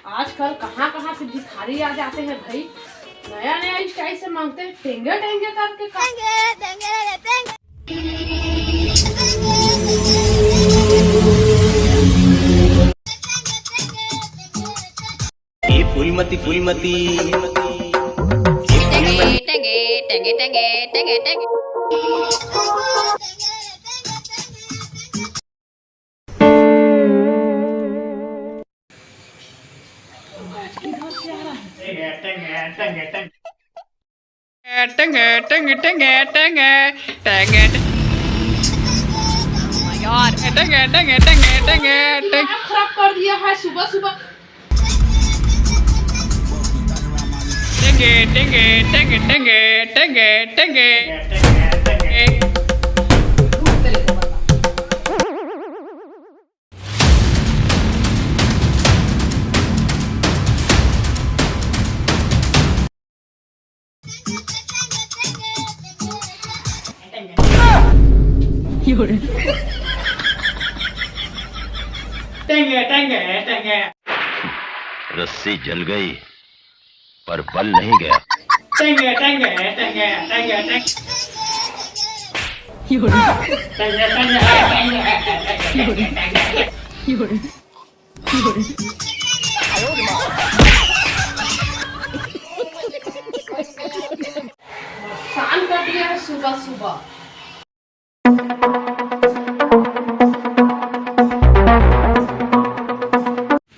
आजकल कहाँ कहाँ से भिखारी आ जाते हैं भाई, नया नया स्टाइल से मांगते हैं टेंगे टेंगे करके। फूलमती फूलमती टेंगे टेंगे टेंगे टेंगे टेंगे टेंगे। Tenge tenge tenge tenge यार tenge tenge tenge tenge tenge खराब कर दिया है सुबह सुबह। tenge tenge tenge tenge tenge tenge टेंगे टेंगे टेंगे। रस्सी जल गई पर बल नहीं गया। टेंगे टेंगे टेंगे टेंगे टेंगे शान कर दिया है सुबह सुबह।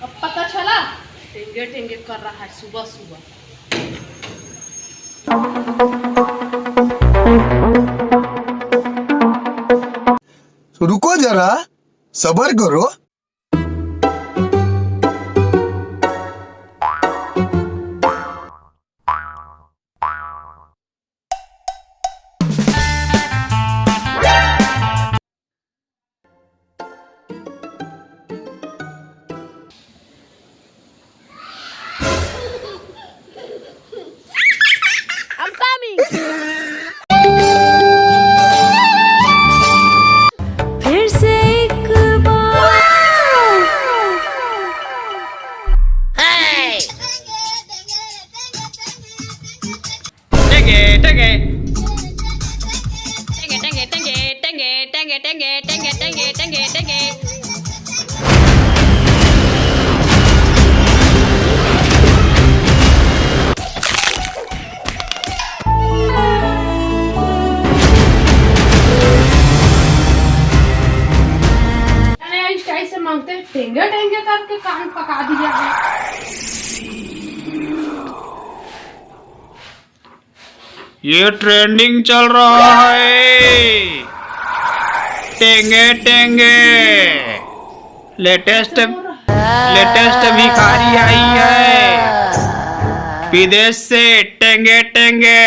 अब पता चला टेंगे टेंगे कर रहा है सुबह सुबह। रुको जरा, सबर करो। फिर से एक बार tenge tenge टेंगे टेंगे टेंगे टेंगे टेंगे टेंगे टेंगे टेंगे टेंगे। नया स्टाइल से मांगते हैं टेंगे टेंगे करके कान पका दिया है। ये ट्रेंडिंग चल रहा है टेंगे टेंगे। लेटेस्ट भिखारी आई है विदेश से टेंगे टेंगे